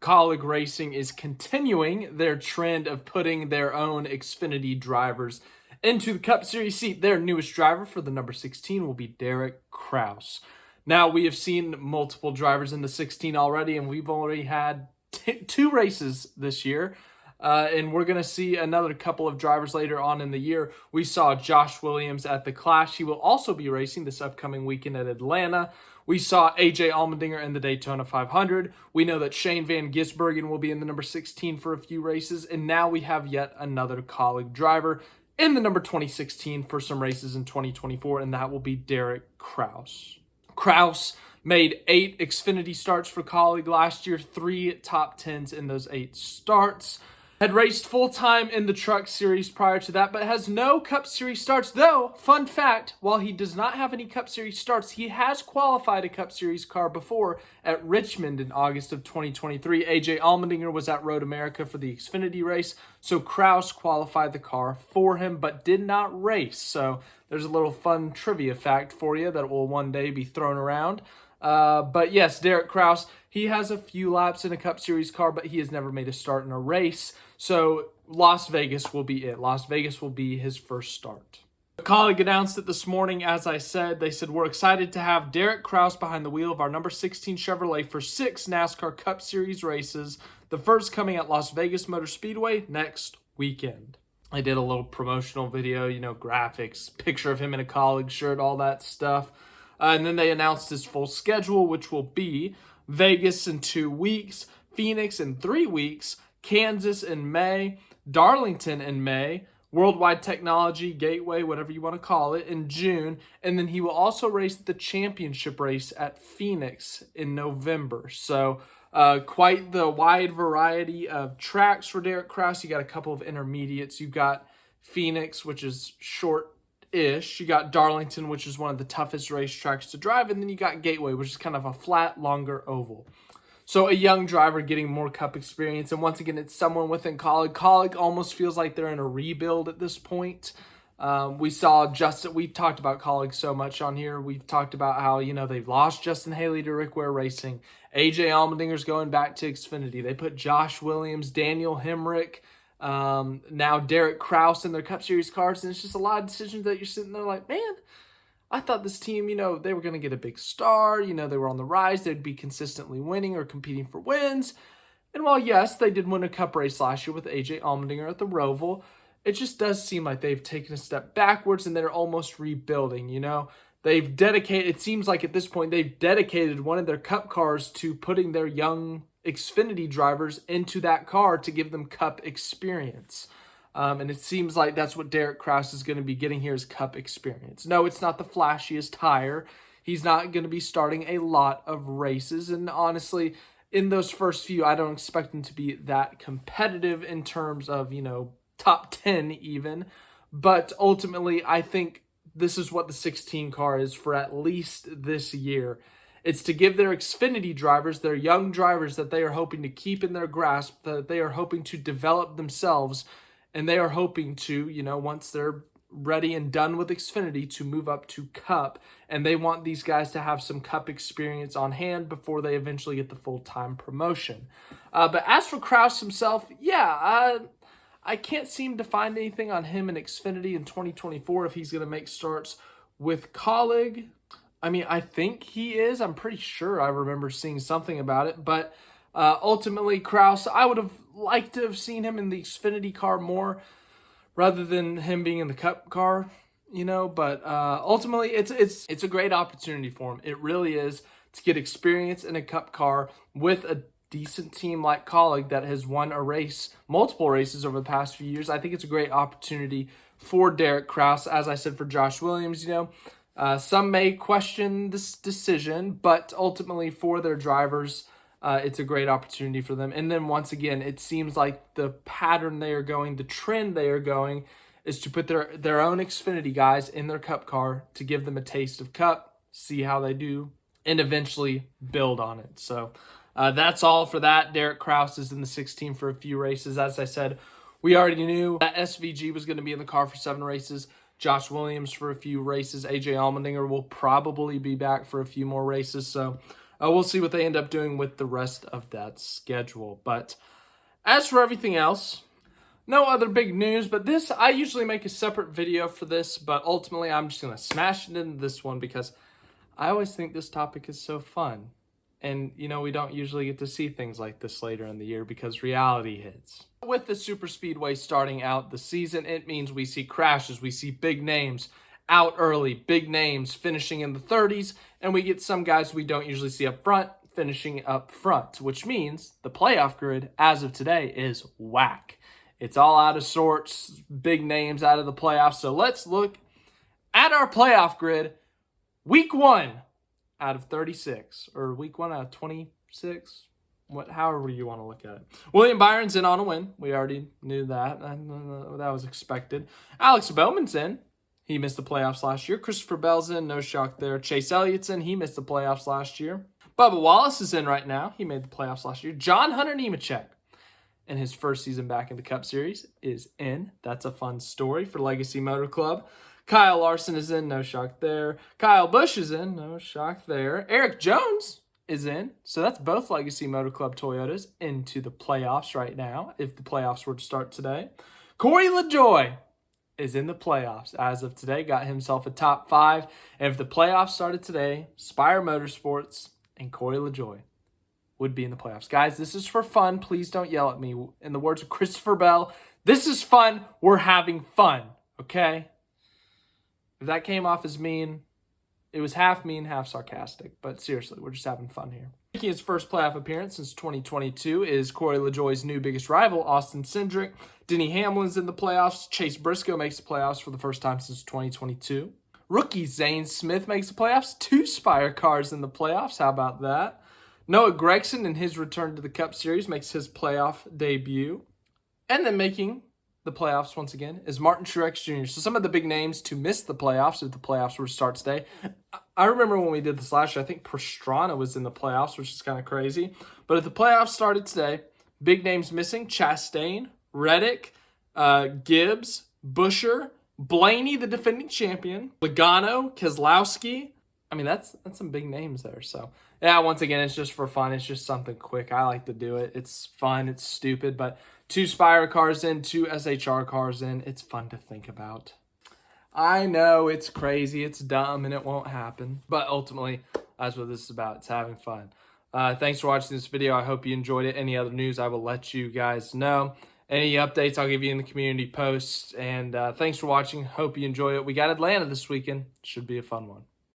Kaulig Racing is continuing their trend of putting their own Xfinity drivers into the Cup Series seat. Their newest driver for the number 16 will be Derek Kraus. Now, we have seen multiple drivers in the 16 already, and we've already had two races this year. And we're going to see another couple of drivers later on in the year. We saw Josh Williams at the Clash. He will also be racing this upcoming weekend at Atlanta. We saw AJ Allmendinger in the Daytona 500. We know that Shane Van Gisbergen will be in the number 16 for a few races. And now we have yet another Kaulig driver in the number 2016 for some races in 2024, and that will be Derek Kraus. Krauss made 8 Xfinity starts for Kaulig last year, 3 top 10s in those 8 starts. Had raced full-time in the Truck Series prior to that, but has no Cup Series starts. Though, fun fact, while he does not have any Cup Series starts, he has qualified a Cup Series car before at Richmond in August of 2023. AJ Allmendinger was at Road America for the Xfinity race, so Kraus qualified the car for him, but did not race. So there's a little fun trivia fact for you that will one day be thrown around. But yes, Derek Kraus, he has a few laps in a Cup Series car, but he has never made a start in a race. So Las Vegas will be it. Las Vegas will be his first start. Kaulig announced it this morning, as I said. They said, we're excited to have Derek Kraus behind the wheel of our number 16 Chevrolet for 6 NASCAR Cup Series races. The first coming at Las Vegas Motor Speedway next weekend. I did a little promotional video, graphics, picture of him in a Kaulig shirt, all that stuff. And then they announced his full schedule, which will be Vegas in 2 weeks, Phoenix in 3 weeks, Kansas in May, Darlington in May, Worldwide Technology, Gateway, whatever you want to call it, in June. And then he will also race the championship race at Phoenix in November. So quite the wide variety of tracks for Derek Kraus. You got a couple of intermediates. You've got Phoenix, which is short-ish. You got Darlington, which is one of the toughest racetracks to drive. And then you got Gateway, which is kind of a flat, longer oval. So a young driver getting more Cup experience. And once again, it's someone within Kaulig. Kaulig almost feels like they're in a rebuild at this point. We saw Justin. We've talked about Kaulig so much on here. We've talked about how, they've lost Justin Haley to Rick Ware Racing. AJ Allmendinger's going back to Xfinity. They put Josh Williams, Daniel Hemrick, now Derek Kraus in their Cup Series cars. And it's just a lot of decisions that you're sitting there like, man, I thought this team, they were going to get a big star. They were on the rise. They'd be consistently winning or competing for wins. And while, yes, they did win a Cup race last year with AJ Allmendinger at the Roval, it just does seem like they've taken a step backwards and they're almost rebuilding, They've dedicated, it seems like at this point, they've dedicated one of their Cup cars to putting their young Xfinity drivers into that car to give them Cup experience. And it seems like that's what Derek Kraus is going to be getting here is Cup experience. No, it's not the flashiest tire. He's not going to be starting a lot of races. And honestly, in those first few, I don't expect him to be that competitive in terms of, top 10 even. But ultimately, I think this is what the 16 car is for at least this year. It's to give their Xfinity drivers, their young drivers that they are hoping to keep in their grasp, that they are hoping to develop themselves, and they are hoping to, once they're ready and done with Xfinity, to move up to Cup. And they want these guys to have some Cup experience on hand before they eventually get the full-time promotion. But as for Kraus himself, I can't seem to find anything on him in Xfinity in 2024 if he's going to make starts with Kaulig. I mean, I think he is. I'm pretty sure I remember seeing something about it. But ultimately, Kraus, I would have liked to have seen him in the Xfinity car more rather than him being in the Cup car, But ultimately, it's a great opportunity for him. It really is to get experience in a Cup car with a decent team like Kaulig that has won a race, multiple races over the past few years. I think it's a great opportunity for Derek Kraus. As I said, for Josh Williams, some may question this decision, but ultimately for their drivers, it's a great opportunity for them. And then once again, it seems like the pattern they are going, the trend they are going, is to put their own Xfinity guys in their Cup car to give them a taste of Cup, see how they do, and eventually build on it. So that's all for that. Derek Kraus is in the 16 for a few races. As I said, we already knew that SVG was going to be in the car for 7 races. Josh Williams for a few races. AJ Allmendinger will probably be back for a few more races. So We'll see what they end up doing with the rest of that schedule. But as for everything else, no other big news, but this, I usually make a separate video for this, but ultimately I'm just going to smash it into this one because I always think this topic is so fun. And, we don't usually get to see things like this later in the year because reality hits. With the super speedway starting out the season, it means we see crashes, we see big names out early, big names finishing in the 30s, and we get some guys we don't usually see up front finishing up front, which means the playoff grid as of today is whack. It's all out of sorts, big names out of the playoffs. So let's look at our playoff grid. Week 1 out of 36, or week 1 out of 26, however you want to look at it. William Byron's in on a win. We already knew that. That was expected. Alex Bowman's in. He missed the playoffs last year. Christopher Bell's in. No shock there. Chase Elliott's in. He missed the playoffs last year. Bubba Wallace is in right now. He made the playoffs last year. John Hunter Nemechek, in his first season back in the Cup Series, is in. That's a fun story for Legacy Motor Club. Kyle Larson is in. No shock there. Kyle Busch is in. No shock there. Eric Jones is in. So that's both Legacy Motor Club Toyotas into the playoffs right now, if the playoffs were to start today. Corey LaJoie is in the playoffs as of today. Got himself a top 5. And if the playoffs started today, Spire Motorsports and Corey LaJoie would be in the playoffs. Guys, this is for fun. Please don't yell at me. In the words of Christopher Bell, this is fun. We're having fun, okay? If that came off as mean, it was half mean, half sarcastic. But seriously, we're just having fun here. Making his first playoff appearance since 2022 is Corey LaJoie's new biggest rival, Austin Cindric. Denny Hamlin's in the playoffs. Chase Briscoe makes the playoffs for the first time since 2022. Rookie Zane Smith makes the playoffs. 2 Spire cars in the playoffs. How about that? Noah Gragson, in his return to the Cup Series, makes his playoff debut. And then making the playoffs once again is Martin Truex Jr. So some of the big names to miss the playoffs if the playoffs were to start today. I remember when we did this last year, I think Pastrana was in the playoffs, which is kind of crazy. But if the playoffs started today, big names missing: Chastain, Reddick, Gibbs, Buescher, Blaney, the defending champion, Logano, Keselowski. I mean, that's some big names there. So, yeah, once again, it's just for fun. It's just something quick. I like to do it. It's fun. It's stupid. But 2 Spire cars in, 2 SHR cars in. It's fun to think about. I know it's crazy. It's dumb, and it won't happen. But ultimately, that's what this is about. It's having fun. Thanks for watching this video. I hope you enjoyed it. Any other news, I will let you guys know. Any updates, I'll give you in the community posts. And thanks for watching. Hope you enjoy it. We got Atlanta this weekend. Should be a fun one.